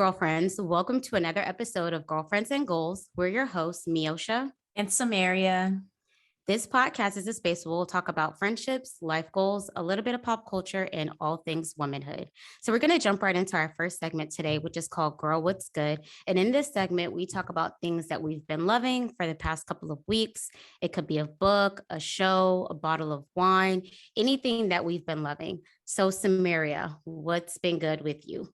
girlfriends. Welcome to another episode of Girlfriends and Goals. We're your hosts, Miosha and Samaria. This podcast is a space where we'll talk about friendships, life goals, a little bit of pop culture, and all things womanhood. So we're going to jump right into our first segment today, which is called Girl, What's Good? And in this segment, we talk about things that we've been loving for the past couple of weeks. It could be a book, a show, a bottle of wine, anything that we've been loving. So Samaria, what's been good with you?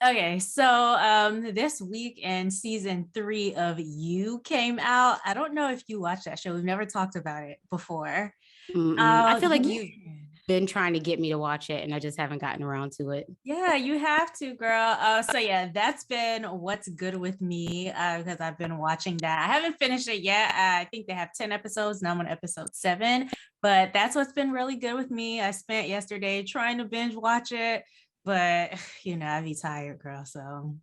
Okay, so this week in season 3 of You came out. I don't know if you watched that show. We've never talked about it before. I feel like you've been trying to get me to watch it and I just haven't gotten around to it. Yeah, you have to, girl. So yeah, that's been what's good with me because I've been watching that. I haven't finished it yet. I think they have 10 episodes. Now I'm on episode 7, but that's what's been really good with me. I spent yesterday trying to binge watch it. But I be tired, girl. So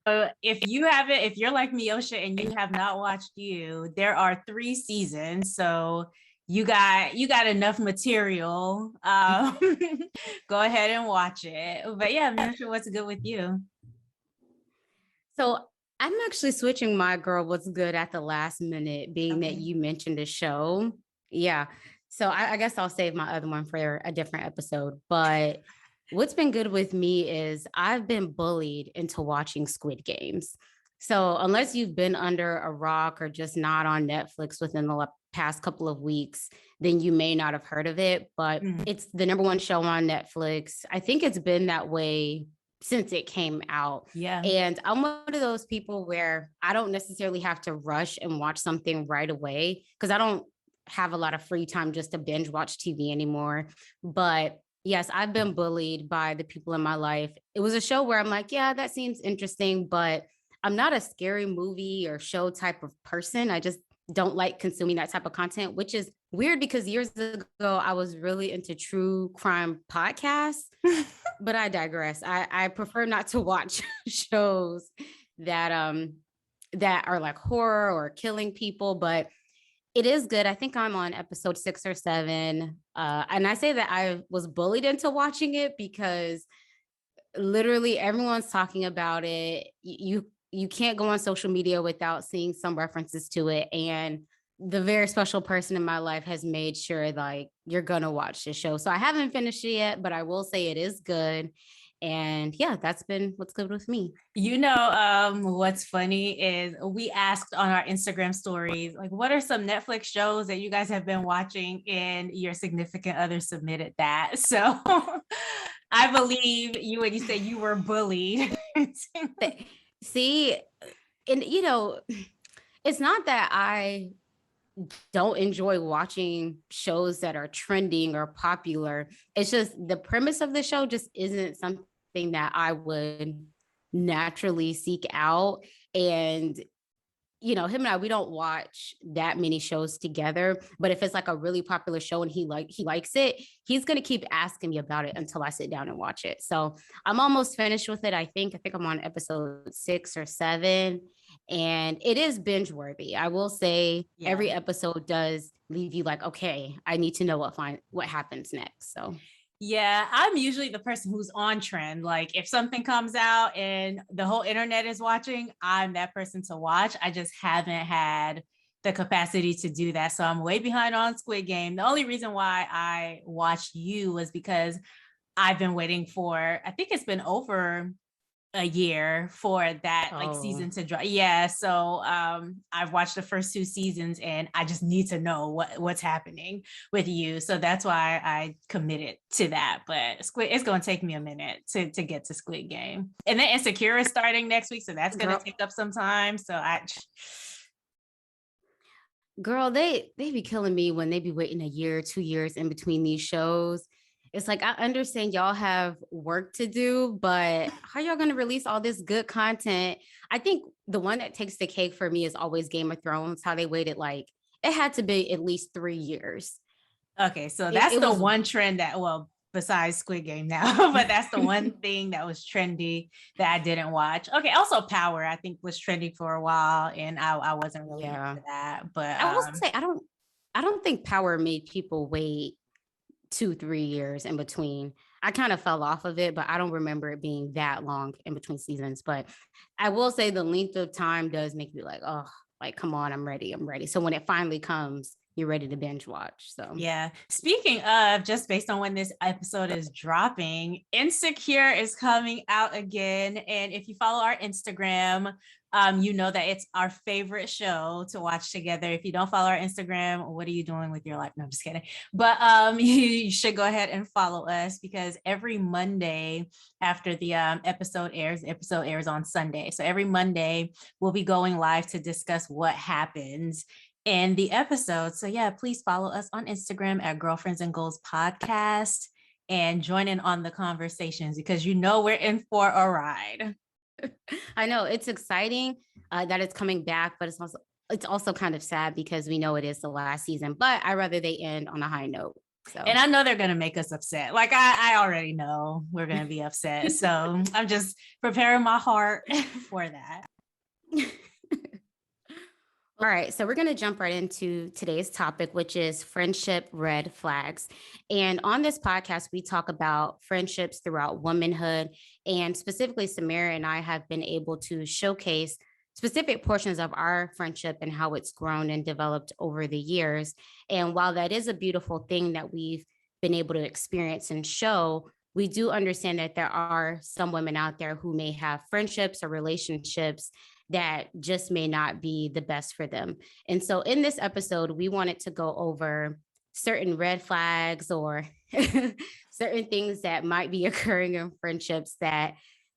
if you're like Miosha and you have not watched You, there are 3 seasons. So you got enough material. Go ahead and watch it. But yeah, Miosha, what's good with you? So I'm actually switching my girl what's good at the last minute, being that you mentioned a show. Yeah. So I guess I'll save my other one for a different episode. But what's been good with me is I've been bullied into watching Squid Games. So unless you've been under a rock or just not on Netflix within the past couple of weeks, then you may not have heard of it. But it's the number 1 show on Netflix. I think it's been that way since it came out. Yeah. And I'm one of those people where I don't necessarily have to rush and watch something right away because I don't have a lot of free time just to binge watch TV anymore. But yes, I've been bullied by the people in my life. It was a show where I'm like, yeah, that seems interesting, but I'm not a scary movie or show type of person. I just don't like consuming that type of content, which is weird because years ago I was really into true crime podcasts, but I digress. I prefer not to watch shows that are like horror or killing people, but it is good. I think I'm on episode 6 or 7. And I say that I was bullied into watching it because literally everyone's talking about it. You can't go on social media without seeing some references to it. And the very special person in my life has made sure like you're gonna watch the show. So I haven't finished it yet, but I will say it is good. And yeah, that's been what's good with me. What's funny is we asked on our Instagram stories, like, what are some Netflix shows that you guys have been watching, and your significant other submitted that. So I believe you when you say you were bullied. See, and it's not that I don't enjoy watching shows that are trending or popular. It's just the premise of the show just isn't something that I would naturally seek out. And him and I, we don't watch that many shows together, but if it's like a really popular show and he likes it, he's going to keep asking me about it until I sit down and watch it. So I'm almost finished with it. I think I'm on episode 6 or 7, and it is binge worthy. I will say every episode does leave you like, okay, I need to know what happens next. So yeah, I'm usually the person who's on trend. Like if something comes out and the whole internet is watching, I'm that person to watch. I just haven't had the capacity to do that. So I'm way behind on Squid Game. The only reason why I watched You was because I've been waiting for, I think it's been over a year for that season to drop. Yeah. So I've watched the first 2 seasons and I just need to know what's happening with You. So that's why I committed to that. But it's going to take me a minute to get to Squid Game. And then Insecure is starting next week. So that's going to take up some time. So Girl, they be killing me when they be waiting a year, 2 years in between these shows. It's like, I understand y'all have work to do, but how y'all going to release all this good content? I think the one that takes the cake for me is always Game of Thrones, how they waited it had to be at least 3 years. Okay, so that's the one trend that, besides Squid Game now, but that's the one thing that was trendy that I didn't watch. Okay, also Power, I think was trending for a while, and I wasn't really into that. But I will say, I don't think Power made people wait 2-3 years in between. I kind of fell off of it, but I don't remember it being that long in between seasons. But I will say the length of time does make me like, oh, like, come on, I'm ready. I'm ready. So when it finally comes, you're ready to binge watch. So Yeah. Speaking of, just based on when this episode is dropping, Insecure is coming out again. And if you follow our Instagram, you know that it's our favorite show to watch together. If you don't follow our Instagram, what are you doing with your life? No, I'm just kidding. But you should go ahead and follow us, because every Monday after the episode airs on Sunday. So every Monday we'll be going live to discuss what happens in the episode. So yeah, please follow us on Instagram at Girlfriends and Goals Podcast and join in on the conversations, because you know we're in for a ride. I know it's exciting that it's coming back, but it's also kind of sad because we know it is the last season, but I'd rather they end on a high note. So, and I know they're going to make us upset. Like I already know we're going to be upset. So I'm just preparing my heart for that. All right, so we're going to jump right into today's topic, which is friendship red flags. And on this podcast, we talk about friendships throughout womanhood. And specifically, Samara and I have been able to showcase specific portions of our friendship and how it's grown and developed over the years. And while that is a beautiful thing that we've been able to experience and show, we do understand that there are some women out there who may have friendships or relationships that just may not be the best for them. And so in this episode, we wanted to go over certain red flags or certain things that might be occurring in friendships that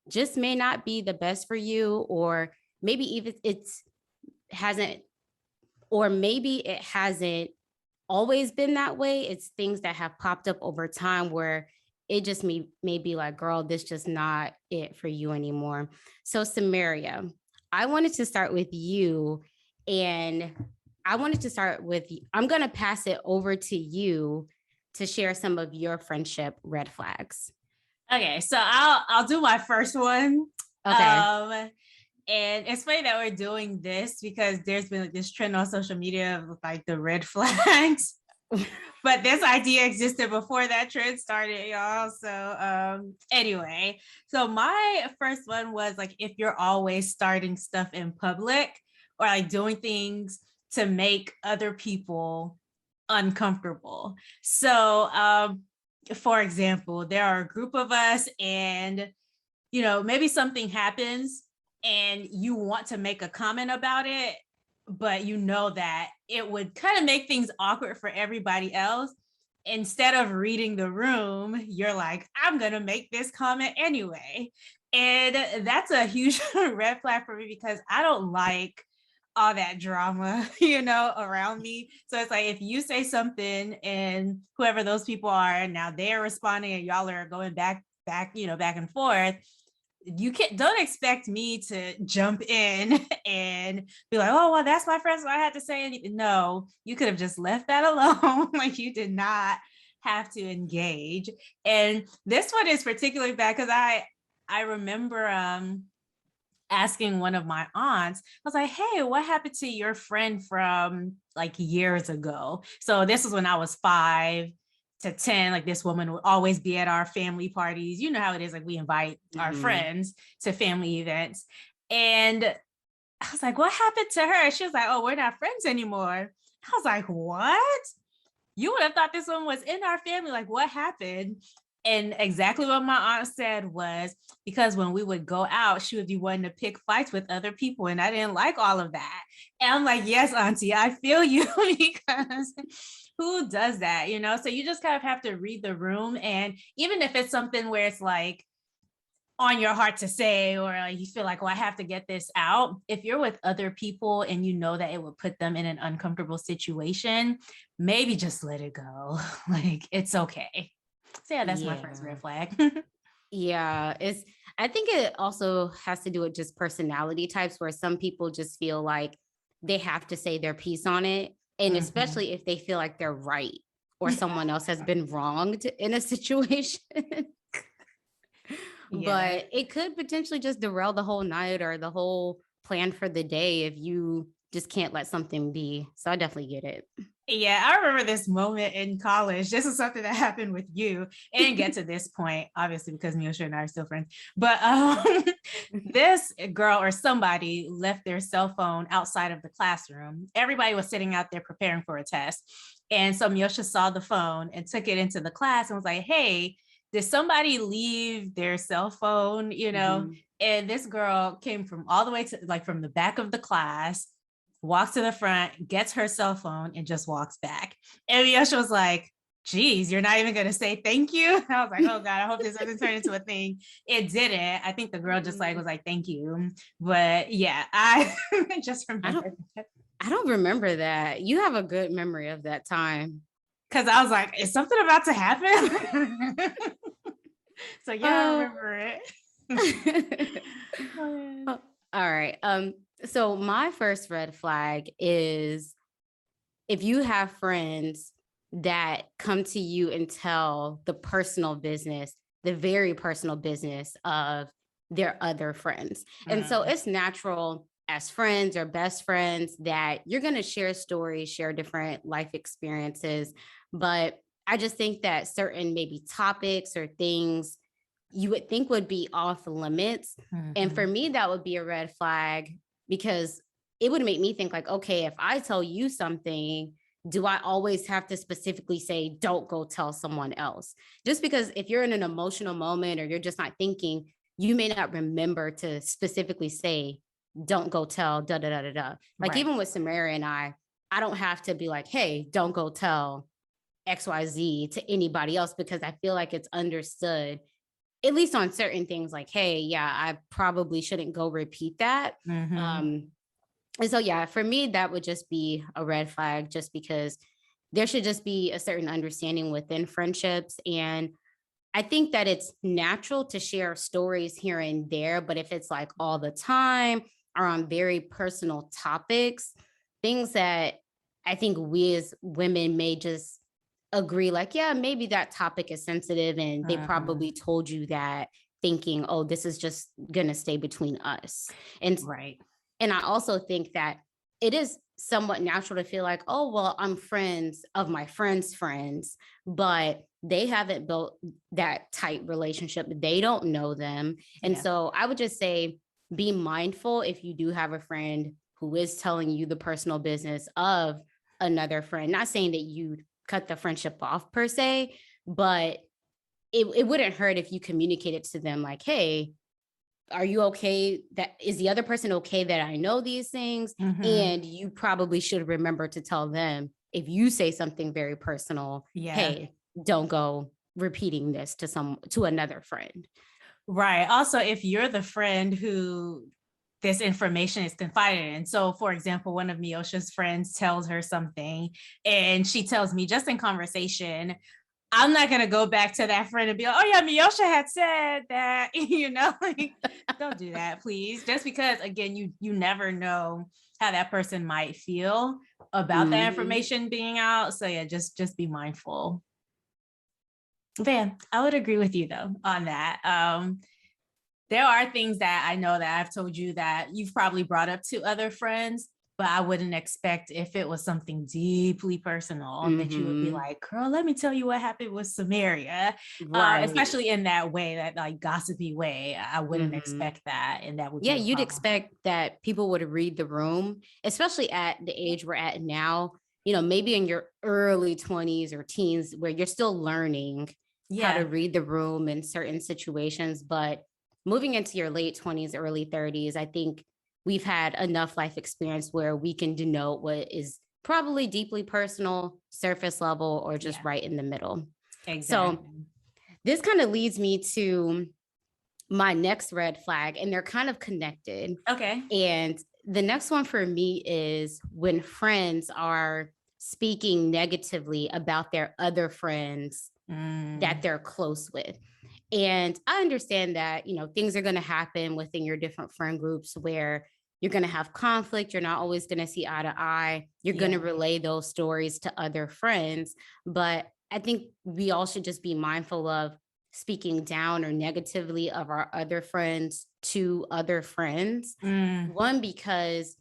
just may not be the best for you, or maybe even hasn't always been that way. It's things that have popped up over time where it just may be like, girl, this just not it for you anymore. So Samaria, I wanted to start with you, and I'm going to pass it over to you to share some of your friendship red flags. Okay, so I'll do my first one. Okay. And it's funny that we're doing this because there's been like this trend on social media of like the red flags. But this idea existed before that trend started, y'all. So anyway, so my first one was like, if you're always starting stuff in public or like doing things to make other people uncomfortable. So for example, there are a group of us and maybe something happens and you want to make a comment about it, but you know that it would kind of make things awkward for everybody else. Instead of reading the room, you're like, I'm going to make this comment anyway. And that's a huge red flag for me because I don't like all that drama, around me. So it's like, if you say something and whoever those people are, now they're responding and y'all are going back, back and forth, don't expect me to jump in and be like, oh, well, that's my friend, so I had to say anything. No, you could have just left that alone. Like, you did not have to engage. And this one is particularly bad because I remember asking one of my aunts, I was like, hey, what happened to your friend from like years ago? So this was when I was 5 to 10. Like, this woman would always be at our family parties. You know how it is. Like, we invite our friends to family events. And I was like, what happened to her? She was like, oh, we're not friends anymore. I was like, what? You would have thought this one was in our family. Like, what happened? And exactly what my aunt said was because when we would go out, she would be wanting to pick fights with other people. And I didn't like all of that. And I'm like, yes, auntie, I feel you, because who does that? So you just kind of have to read the room. And even if it's something where it's like on your heart to say, or like you feel like, well, I have to get this out. If you're with other people and you know that it would put them in an uncomfortable situation, maybe just let it go. Like, it's okay. So yeah, that's my first red flag. Yeah, I think it also has to do with just personality types, where some people just feel like they have to say their piece on it. And especially if they feel like they're right or someone else has been wronged in a situation. But it could potentially just derail the whole night or the whole plan for the day if you just can't let something be. So I definitely get it. Yeah, I remember this moment in college. This is something that happened with you, and get to this point, obviously, because Miosha and I are still friends. But this girl or somebody left their cell phone outside of the classroom. Everybody was sitting out there preparing for a test. And so Miosha saw the phone and took it into the class and was like, hey, did somebody leave their cell phone? Mhm. And this girl came from all the way to like from the back of the class, walks to the front, gets her cell phone, and just walks back. And Yosha was like, geez, you're not even going to say thank you. I was like, oh God, I hope this doesn't turn into a thing. It didn't. I think the girl just like was like, thank you. But yeah, I just I don't remember that. I don't remember that. You have a good memory of that time. Because I was like, is something about to happen? So yeah, I Oh. remember it. All right. So my first red flag is if you have friends that come to you and tell the personal business, the very personal business of their other friends. And so Mm, it's natural as friends or best friends that you're going to share stories, share different life experiences. But I just think that certain maybe topics or things you would think would be off limits. And for mhm. me, that would be a red flag because it would make me think like, okay, if I tell you something, do I always have to specifically say, don't go tell someone else? Just because if you're in an emotional moment or you're just not thinking, you may not remember to specifically say, don't go tell da da da da da. Like Right. even with Samara and I don't have to be like, hey, don't go tell XYZ to anybody else because I feel like it's understood, at least on certain things, like, hey, yeah, I probably shouldn't go repeat that. Mhm. Um, and so, yeah, for me, that would just be a red flag just because there should just be a certain understanding within friendships. And I think that it's natural to share stories here and there, but if it's like all the time or on very personal topics, things that I think we as women may just agree, like, yeah, maybe that topic is sensitive and they Mhm. probably told you that thinking, oh, this is just going to stay between us. And Right. and I also think that it is somewhat natural to feel like, oh, well, I'm friends of my friends' friends, but they haven't built that tight relationship. They don't know them. And Yeah. so I would just say be mindful if you do have a friend who is telling you the personal business of another friend. Not saying that you cut the friendship off per se, but it wouldn't hurt if you communicated to them like, hey, are you okay? That is the other person okay that I know these things? Mhm. And you probably should remember to tell them if you say something very personal, Yeah. hey, don't go repeating this to another friend. Right. Also, if you're the friend who this information is confided in. So, for example, one of Miosha's friends tells her something, and she tells me just in conversation, I'm not gonna go back to that friend and be like, "Oh yeah, Miosha had said that." Like, don't do that, please. Just because, again, you never know how that person might feel about that Mhm. information being out. So yeah, just be mindful. Van, I would agree with you though on that. There are things that I know that I've told you that you've probably brought up to other friends, but I wouldn't expect if it was something deeply personal that you would be Mhm. like, girl, let me tell you what happened with Samaria. Right. Especially in that way, that like gossipy way. I wouldn't Mhm. expect that. And that would Yeah, be a you'd problem. expect that people would read the room, especially at the age we're at now, maybe in your early 20s or teens where you're still learning how to Yeah. read the room in certain situations. But moving into your late 20s, early 30s, I think we've had enough life experience where we can denote what is probably deeply personal, surface level, or just Yeah. right in the middle. So Exactly. this kind of leads me to my next red flag, and they're kind of connected. Okay. And the next one for me is when friends are speaking negatively about their other friends that Mm, they're close with. And I understand that, things are going to happen within your different friend groups where you're going to have conflict. You're not always going to see eye to eye. You're going to yeah. relay those stories to other friends. But I think we all should just be mindful of speaking down or negatively of our other friends to other friends. Mm, One, because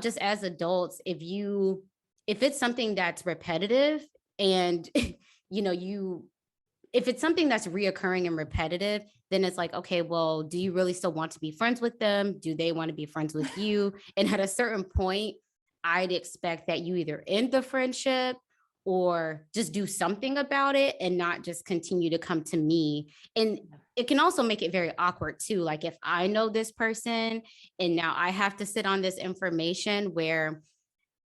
just as adults, if you if it's something that's repetitive and if it's something that's reoccurring and repetitive, then it's like, okay, well, do you really still want to be friends with them? Do they want to be friends with you? And at a certain point, I'd expect that you either end the friendship or just do something about it and not just continue to come to me. And it can also make it very awkward too. Like if I know this person and now I have to sit on this information where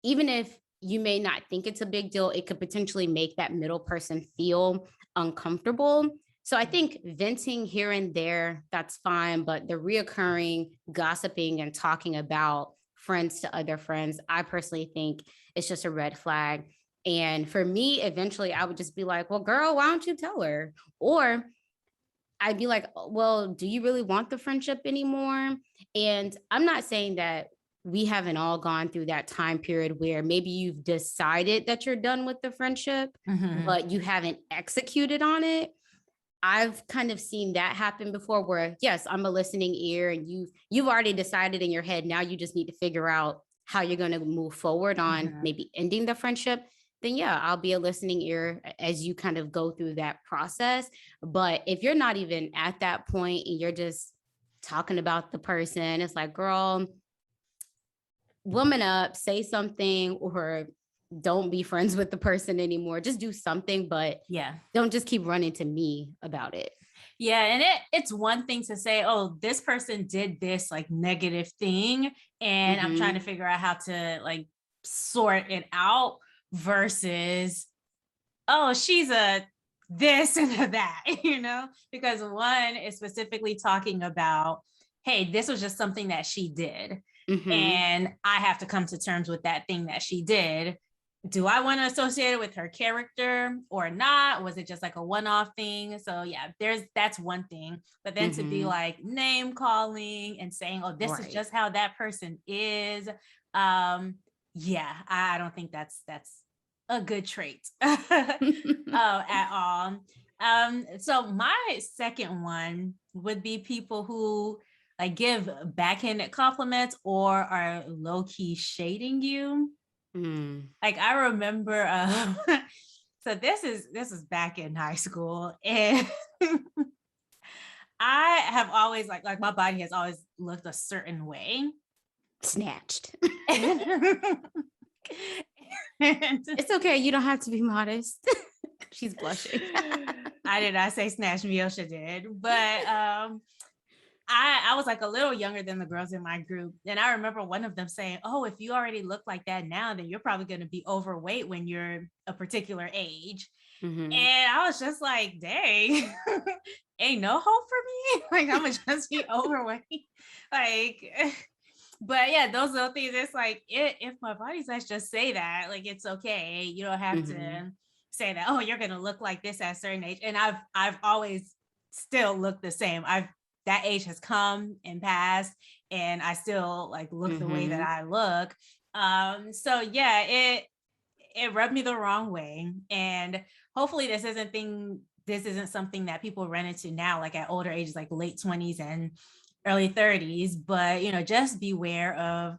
even if you may not think it's a big deal, it could potentially make that middle person feel uncomfortable. So I think venting here and there, that's fine. But the reoccurring gossiping and talking about friends to other friends, I personally think it's just a red flag. And for me, eventually I would just be like, well, girl, why don't you tell her? Or I'd be like, well, do you really want the friendship anymore? And I'm not saying that we haven't all gone through that time period where maybe you've decided that you're done with the friendship, but you haven't executed on it. I've kind of seen that happen before where, yes, I'm a listening ear and you've already decided in your head. Now you just need to figure out how you're going to move forward on maybe ending the friendship. Then yeah, I'll be a listening ear as you kind of go through that process. But if you're not even at that point and you're just talking about the person, it's like, girl, woman up, say something, or don't be friends with the person anymore. Just do something, but don't just keep running to me about it. Yeah. And it's one thing to say, oh, this person did this like negative thing, and I'm trying to figure out how to like sort it out, versus, oh, she's a this and a that, because one is specifically talking about, hey, this was just something that she did. And I have to come to terms with that thing that she did. Do I want to associate it with her character or not? Was it just like a one-off thing? So yeah, that's one thing. But then to be like name calling and saying, oh, this is just how that person is. I don't think that's a good trait at all. So my second one would be people who like give backhanded compliments or are low-key shading you. Like I remember, so this is back in high school, and I have always like my body has always looked a certain way. Snatched. And it's okay. You don't have to be modest. She's blushing. I did not say snatched. Miosha did, but I was like a little younger than the girls in my group. And I remember one of them saying, oh, if you already look like that now, then you're probably going to be overweight when you're a particular age. And I was just like, dang, ain't no hope for me. Like, I'm going to just be overweight. Like, but yeah, those little things, it's like, if my body size just say that, like, it's okay. You don't have to say that, oh, you're going to look like this at a certain age. And I've always still looked the same. That age has come and passed, and I still like look the way that I look. So yeah, it rubbed me the wrong way. And hopefully this isn't something that people run into now, like at older ages, like late 20s and early 30s. But just beware of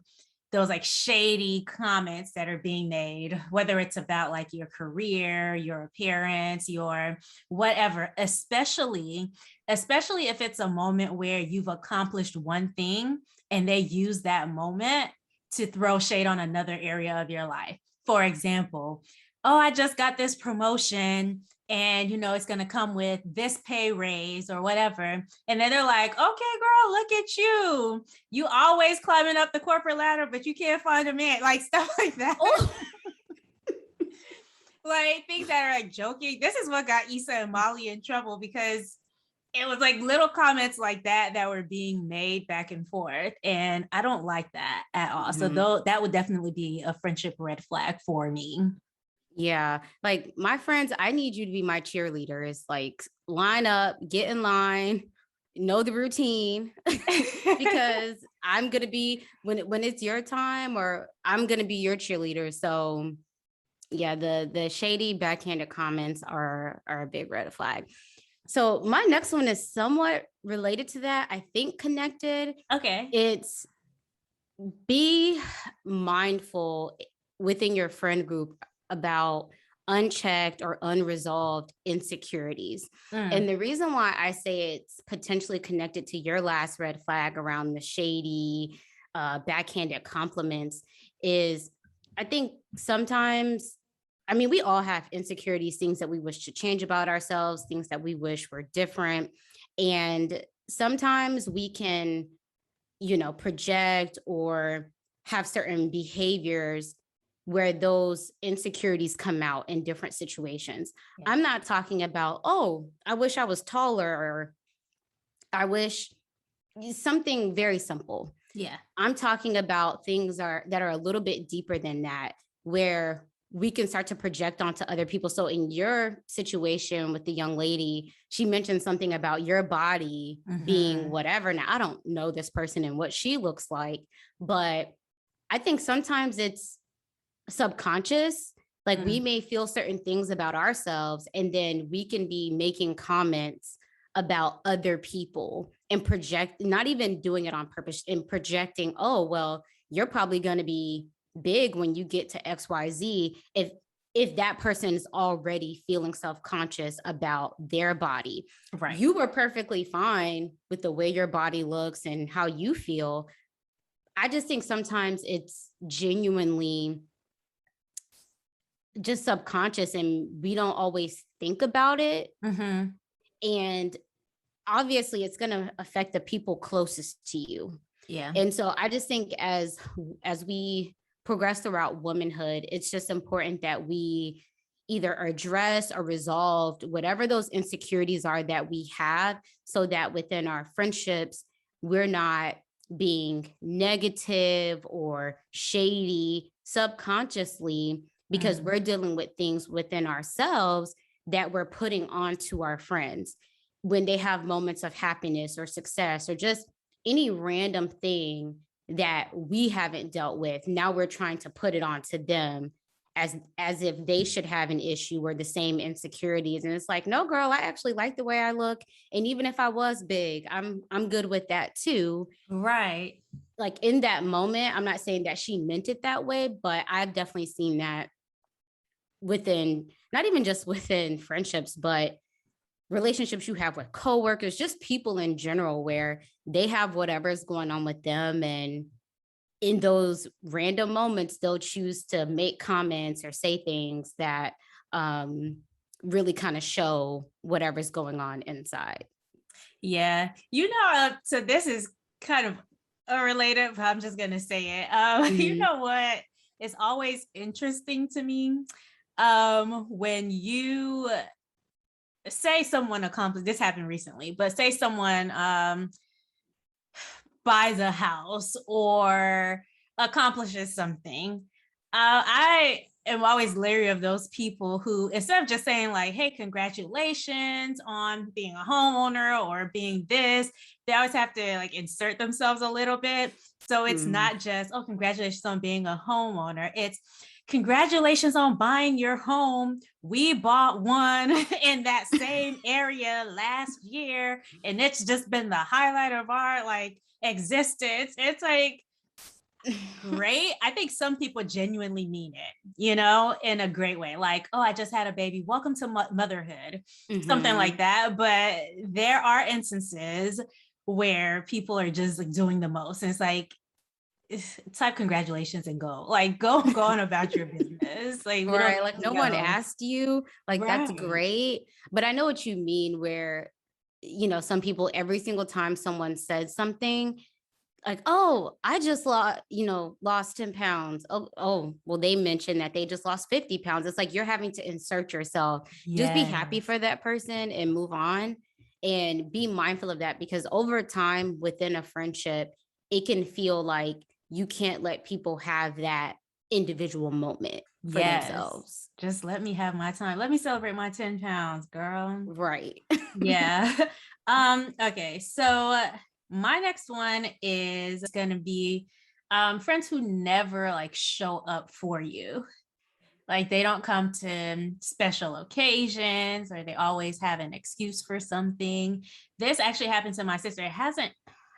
those like shady comments that are being made, whether it's about like your career, your appearance, your whatever, especially if it's a moment where you've accomplished one thing and they use that moment to throw shade on another area of your life. For example, oh, I just got this promotion and it's going to come with this pay raise or whatever. And then they're like, okay, girl, look at you. You always climbing up the corporate ladder, but you can't find a man, like stuff like that. Like things that are like joking. This is what got Issa and Molly in trouble, because it was like little comments like that were being made back and forth. And I don't like that at all. So though that would definitely be a friendship red flag for me. Yeah. Like my friends, I need you to be my cheerleaders. Like line up, get in line, know the routine, because I'm going to be, when it's your time, or I'm going to be your cheerleader. So yeah, the shady backhanded comments are a big red flag. So my next one is somewhat related to that. I think connected. Okay. It's be mindful within your friend group about unchecked or unresolved insecurities. And the reason why I say it's potentially connected to your last red flag around the shady, backhanded compliments is I think sometimes, I mean, we all have insecurities, things that we wish to change about ourselves, things that we wish were different. And sometimes we can, project or have certain behaviors where those insecurities come out in different situations. Yeah. I'm not talking about, oh, I wish I was taller or I wish something very simple. Yeah. I'm talking about things that are a little bit deeper than that, where we can start to project onto other people. So in your situation with the young lady, she mentioned something about your body being whatever. Now, I don't know this person and what she looks like, but I think sometimes it's subconscious. Like we may feel certain things about ourselves, and then we can be making comments about other people and project, not even doing it on purpose, and projecting, oh, well, you're probably going to be big when you get to XYZ. If that person is already feeling self-conscious about their body, Right. You were perfectly fine with the way your body looks and how you feel. I just think sometimes it's genuinely just subconscious and we don't always think about it. And obviously it's going to affect the people closest to you. Yeah. And so I just think as we progress throughout womanhood, it's just important that we either address or resolve whatever those insecurities are that we have, so that within our friendships, we're not being negative or shady subconsciously, because we're dealing with things within ourselves that we're putting onto our friends when they have moments of happiness or success or just any random thing that we haven't dealt with. Now we're trying to put it onto them as if they should have an issue or the same insecurities. And it's like, no, girl, I actually like the way I look. And even if I was big, I'm good with that too. Right. Like in that moment, I'm not saying that she meant it that way, but I've definitely seen that within, not even just within friendships, but relationships you have with coworkers, just people in general, where they have whatever's going on with them. And in those random moments, they'll choose to make comments or say things that really kind of show whatever's going on inside. Yeah. So this is kind of unrelated, but I'm just going to say it. You know what? It's always interesting to me when you say someone accomplished, this happened recently, but say someone buys a house or accomplishes something. I am always leery of those people who, instead of just saying like, hey, congratulations on being a homeowner or being this, they always have to like insert themselves a little bit. So it's not just, oh, congratulations on being a homeowner. It's congratulations on buying your home. We bought one in that same area last year, and it's just been the highlight of our like existence. It's like, great. I think some people genuinely mean it, in a great way. Like, oh, I just had a baby. Welcome to motherhood, something like that. But there are instances where people are just like doing the most. And it's like, type congratulations and go. Like, go on about your business. Like, right. Like no one asked you. Like, right. That's great. But I know what you mean where, some people, every single time someone said something, like, oh, I just lost 10 pounds. Oh, well, they mentioned that they just lost 50 pounds. It's like, you're having to insert yourself. Just be happy for that person and move on, and be mindful of that, because over time within a friendship, it can feel like you can't let people have that individual moment for themselves. Just let me have my time. Let me celebrate my 10 pounds, girl. Right. Yeah. Okay. So my next one is going to be friends who never like show up for you. Like they don't come to special occasions, or they always have an excuse for something. This actually happened to my sister. It hasn't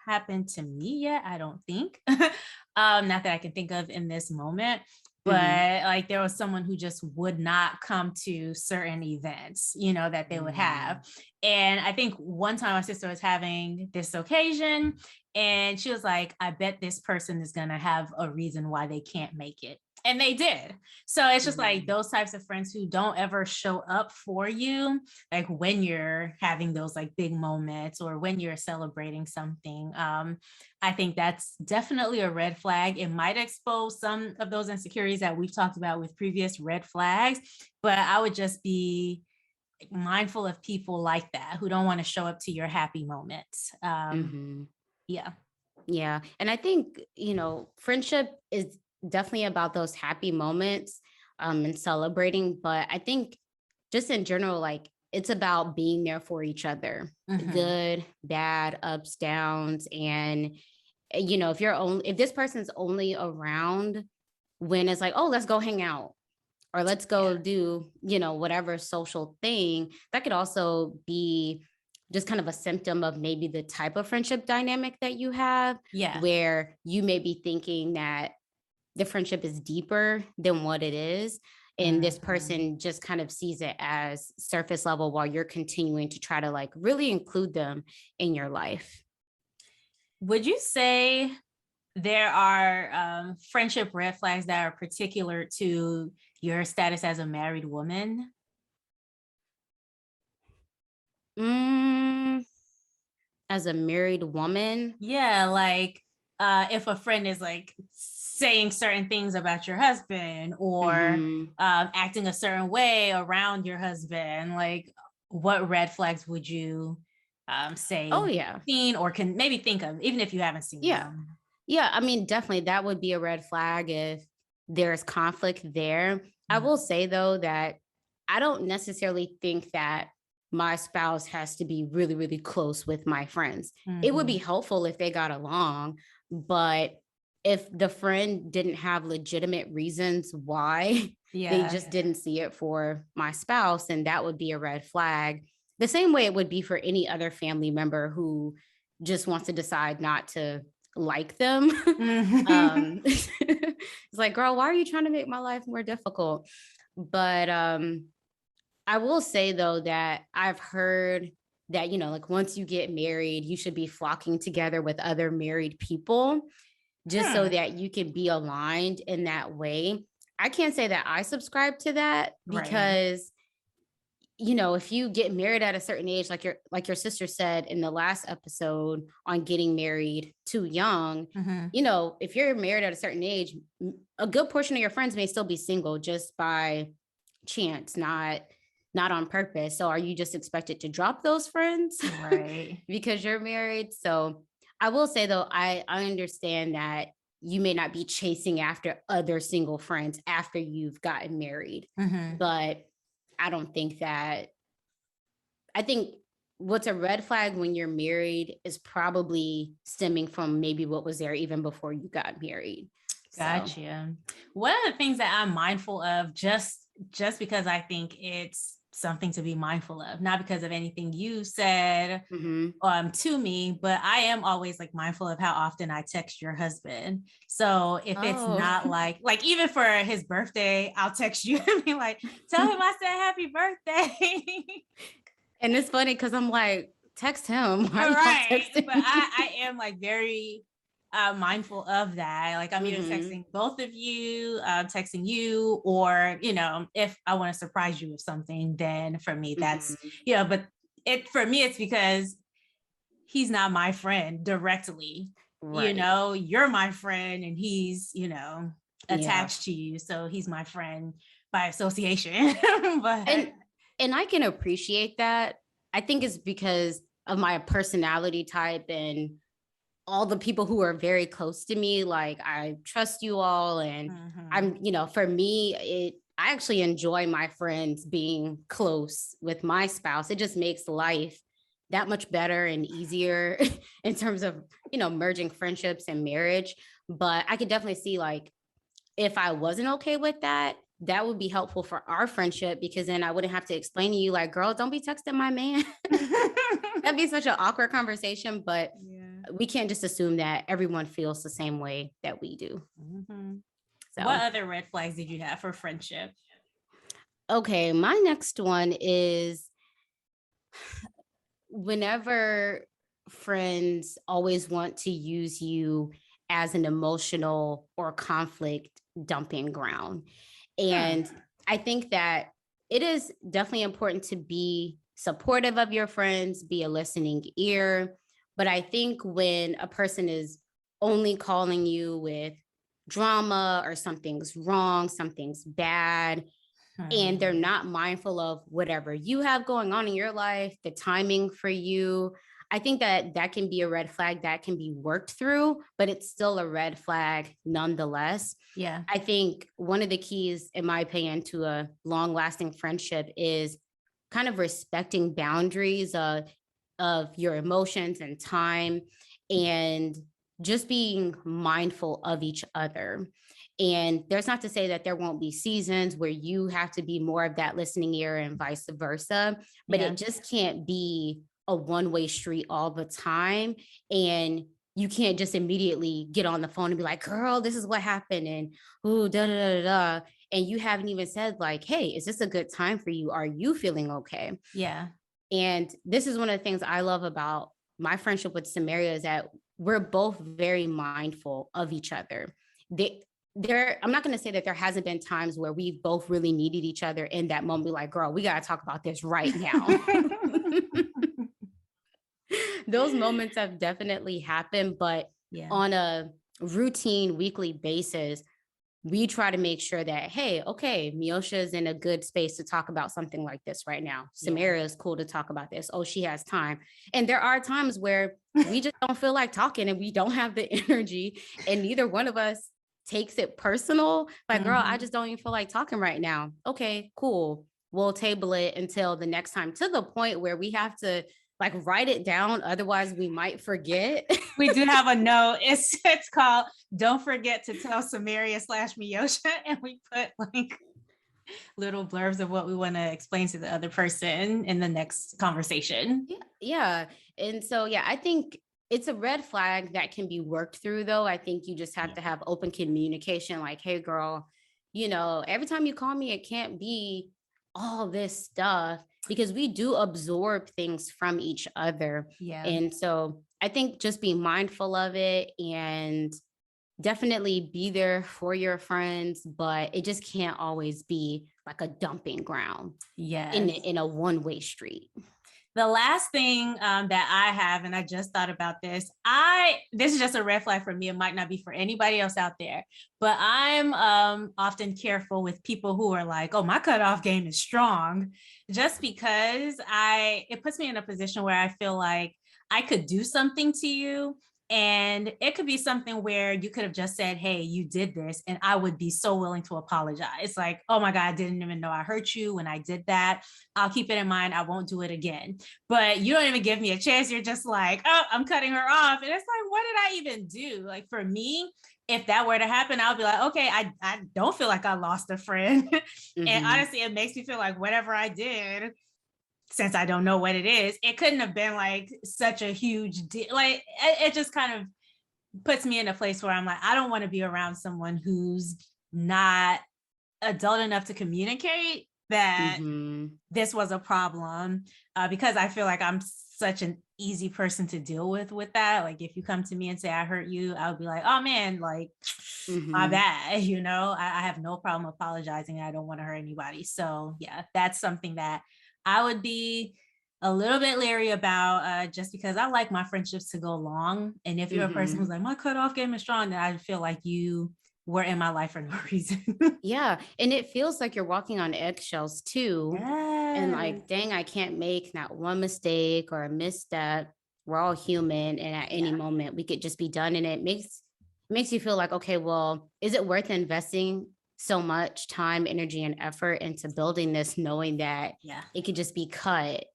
happened to me yet, I don't think. Not that I can think of in this moment, Mhm. but like there was someone who just would not come to certain events, that they would have. And I think one time my sister was having this occasion and she was like, I bet this person is going to have a reason why they can't make it. And they did. So it's just like Mhm. those types of friends who don't ever show up for you, like when you're having those like big moments or when you're celebrating something. I think that's definitely a red flag. It might expose some of those insecurities that we've talked about with previous red flags, but I would just be mindful of people like that who don't want to show up to your happy moments. Mhm. Yeah. Yeah. And I think, friendship is definitely about those happy moments and celebrating. But I think just in general, like it's about being there for each other, Mhm. good, bad, ups, downs. And, if this person's only around when it's like, oh, let's go hang out or let's Yeah. go do, whatever social thing, that could also be just kind of a symptom of maybe the type of friendship dynamic that you have, Yeah. where you may be thinking that the friendship is deeper than what it is. And this Mhm. person just kind of sees it as surface level while you're continuing to try to like really include them in your life. Would you say there are friendship red flags that are particular to your status as a married woman? Mm, as a married woman. Yeah, like if a friend is like saying certain things about your husband or Mhm. acting a certain way around your husband, like what red flags would you say Oh, you've yeah. seen or can maybe think of, even if you haven't seen Yeah. them? Yeah, I mean, definitely that would be a red flag if there's conflict there. I will Mhm. say though that I don't necessarily think that my spouse has to be really, really close with my friends. It would be Mhm. helpful if they got along, but if the friend didn't have legitimate reasons why they Yeah. just didn't see it for my spouse, and that would be a red flag. The same way it would be for any other family member who just wants to decide not to like them. Mhm. It's like, girl, why are you trying to make my life more difficult? But I will say though that I've heard that, like once you get married, you should be flocking together with other married people just so Hmm. that you can be aligned in that way. I can't say that I subscribe to that Right. because if you get married at a certain age, like your sister said in the last episode on getting married too young, Mhm. if you're married at a certain age, a good portion of your friends may still be single just by chance, not on purpose. So are you just expected to drop those friends Right. because you're married? So I will say though, I understand that you may not be chasing after other single friends after you've gotten married, Mhm. but I don't think that I think what's a red flag when you're married is probably stemming from maybe what was there even before you got married. So, Gotcha. One of the things that I'm mindful of, just because I think it's something to be mindful of, not because of anything you said mhm. to me, but I am always like mindful of how often I text your husband. So if it's Oh. not like even for his birthday, I'll text you and be like, tell him I said happy birthday. And it's funny because I'm like, text him. Why All are y'all right. texting But I me? am like very mindful of that. Like I'm either Mhm. texting both of you, texting you, or if I want to surprise you with something, then for me that's Mhm. but it for me it's because he's not my friend directly. Right. You're my friend and he's, Yeah. attached to you. So he's my friend by association. But And and I can appreciate that. I think it's because of my personality type and all the people who are very close to me. Like I trust you all. And mhm. for me, I actually enjoy my friends being close with my spouse. It just makes life that much better and easier in terms of, merging friendships and marriage. But I could definitely see like if I wasn't okay with that, that would be helpful for our friendship because then I wouldn't have to explain to you like, girl, don't be texting my man. That'd be such an awkward conversation, but Yeah. we can't just assume that everyone feels the same way that we do. Mhm. So, what other red flags did you have for friendship? okay, my next one is whenever friends always want to use you as an emotional or conflict dumping ground. Hmm. And I think that it is definitely important to be supportive of your friends, be a listening ear. But I think when a person is only calling you with drama or something's wrong, something's bad, and they're Hmm. not mindful of whatever you have going on in your life, the timing for you. I think that that can be a red flag that can be worked through, but it's still a red flag nonetheless. Yeah. I think one of the keys, in my opinion, to a long lasting friendship is kind of respecting boundaries of your emotions and time, and just being mindful of each other. And there's not to say that there won't be seasons where you have to be more of that listening ear and vice versa, but Yeah. it just can't be a one-way street all the time. And you can't just immediately get on the phone and be like, girl, this is what happened. And ooh, da da da da. And you haven't even said, like, hey, is this a good time for you? Are you feeling okay? Yeah. And this is one of the things I love about my friendship with Samaria is that we're both very mindful of each other. They, I'm not going to say that there hasn't been times where we've both really needed each other in that moment. Be like, girl, we got to talk about this right now. Those moments have definitely happened, but Yeah. on a routine weekly basis, we try to make sure that, hey, okay, Miosha is in a good space to talk about something like this right now. Yeah. Samaria is cool to talk about this. Oh, she has time. And there are times where we just don't feel like talking and we don't have the energy, and neither one of us takes it personal. Like, girl, I Mhm. just don't even feel like talking right now. Okay, cool. We'll table it until the next time, to the point where we have to like write it down. Otherwise, we might forget. We do have a note. It's called "Don't Forget to Tell Samaria slash Miyosha," and we put like little blurbs of what we want to explain to the other person in the next conversation. Yeah, yeah. And so, yeah, I think it's a red flag that can be worked through, though. I think you just have to have open communication, like, hey, girl, every time you call me, it can't be all this stuff, because we do absorb things from each other. Yeah. And so I think just be mindful of it and definitely be there for your friends, but it just can't always be like a dumping ground Yes. in a one-way street. The last thing that I have, and I just thought about this, this is just a red flag for me. It might not be for anybody else out there, but I'm often careful with people who are like, "Oh, my cutoff game is strong," just because it puts me in a position where I feel like I could do something to you. And it could be something where you could have just said, "Hey, you did this," and I would be so willing to apologize. Like, "Oh my God, I didn't even know I hurt you when I did that. I'll keep it in mind. I won't do it again." But you don't even give me a chance. You're just like, "Oh, I'm cutting her off." And it's like, what did I even do? Like, for me, if that were to happen, I'll be like, okay, I don't feel like I lost a friend. And Mhm. honestly, it makes me feel like whatever I did, since I don't know what it is, it couldn't have been like such a huge deal. Like, it just kind of puts me in a place where I'm like, I don't want to be around someone who's not adult enough to communicate that Mhm. this was a problem, because I feel like I'm such an easy person to deal with that. Like, if you come to me and say I hurt you, I would be like, "Oh man, like my Mhm. bad." I have no problem apologizing. I don't want to hurt anybody. So yeah, that's something that I would be a little bit leery about, just because I like my friendships to go long. And if you're a person who's Mhm. like, "My cutoff game is strong," then I feel like you were in my life for no reason. Yeah, and it feels like you're walking on eggshells too. And Yes. like, dang, I can't make not one mistake or a misstep. We're all human, and at any Yeah. moment we could just be done. And it makes you feel like, okay, well, is it worth investing so much time, energy, and effort into building this, knowing that Yeah. it could just be cut,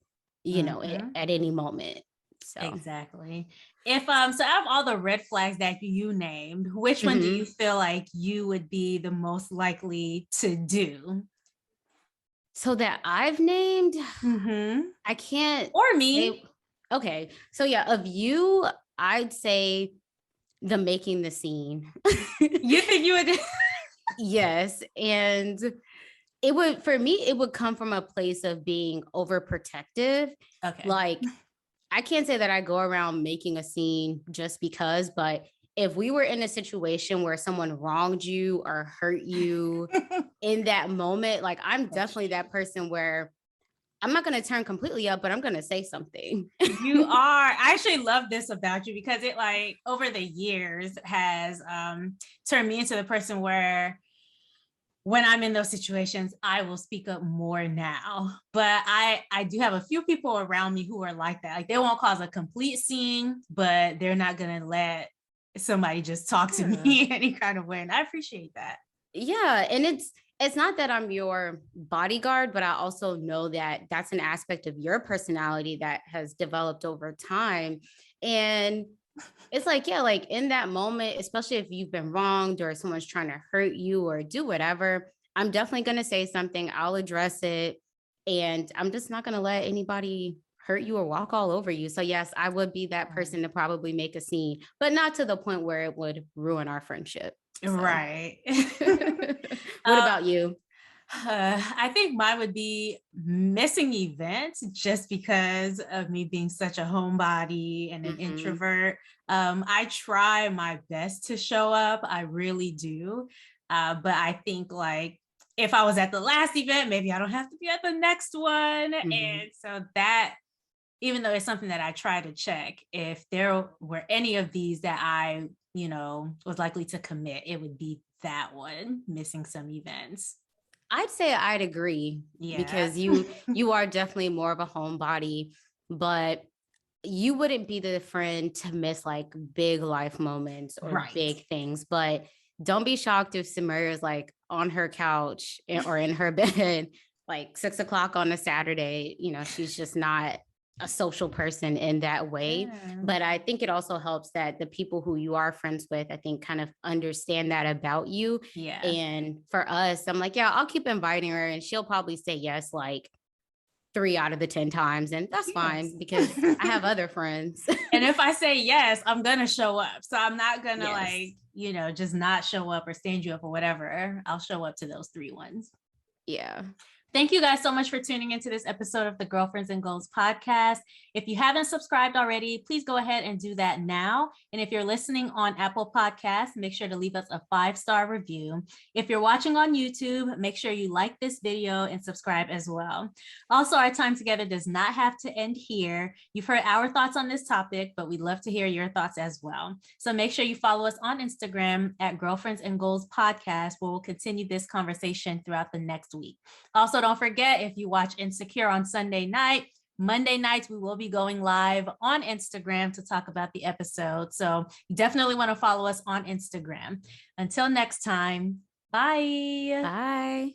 Mhm. at any moment? So. Exactly. If so out of all the red flags that you named, which one do you Mhm. feel like you would be the most likely to do? So that I've named, Mm-hmm. I can't Or say. me? Okay. So yeah, of you, I'd say the making the scene. You think you would? Yes. And it would, for me, it would come from a place of being overprotective. Okay. Like, I can't say that I go around making a scene just because, but if we were in a situation where someone wronged you or hurt you in that moment, like I'm definitely that person where I'm not going to turn completely up, but I'm going to say something. You are. I actually love this about you because it like over the years has turned me into the person where when I'm in those situations, I will speak up more now. But I do have a few people around me who are like that. Like they won't cause a complete scene, but they're not gonna let somebody just talk to me any kind of way. And I appreciate that. Yeah, and it's not that I'm your bodyguard, but I also know that that's an aspect of your personality that has developed over time. And it's like, yeah, like in that moment, especially if you've been wronged or someone's trying to hurt you or do whatever, I'm definitely going to say something. I'll address it. And I'm just not going to let anybody hurt you or walk all over you. So, yes, I would be that person to probably make a scene, but not to the point where it would ruin our friendship. So. Right. What about you? I think mine would be missing events just because of me being such a homebody and an introvert. I try my best to show up. I really do. But I think like if I was at the last event, maybe I don't have to be at the next one. And so that, even though it's something that I try to check, if there were any of these that I, was likely to commit, it would be that one, missing some events. I'd say I'd agree Yeah. because you are definitely more of a homebody, but you wouldn't be the friend to miss like big life moments or Right. big things. But don't be shocked if Samara is like on her couch or in her bed like 6 o'clock on a Saturday. She's just not a social person in that way. Yeah. But I think it also helps that the people who you are friends with, I think, kind of understand that about you. Yeah. And for us, I'm like, yeah, I'll keep inviting her and she'll probably say yes like 3 out of the 10 times. And that's fine because I have other friends. And if I say yes, I'm going to show up. So I'm not going to Yes. just not show up or stand you up or whatever. I'll show up to those 3 ones. Yeah. Thank you guys so much for tuning into this episode of the Girlfriends and Goals podcast. If you haven't subscribed already, please go ahead and do that now. And if you're listening on Apple Podcasts, make sure to leave us a 5-star review. If you're watching on YouTube, make sure you like this video and subscribe as well. Also, our time together does not have to end here. You've heard our thoughts on this topic, but we'd love to hear your thoughts as well. So make sure you follow us on Instagram at Girlfriends and Goals podcast, where we'll continue this conversation throughout the next week. Also, don't forget, if you watch Insecure on Sunday night, Monday nights, we will be going live on Instagram to talk about the episode. So you definitely want to follow us on Instagram. Until next time, bye. Bye.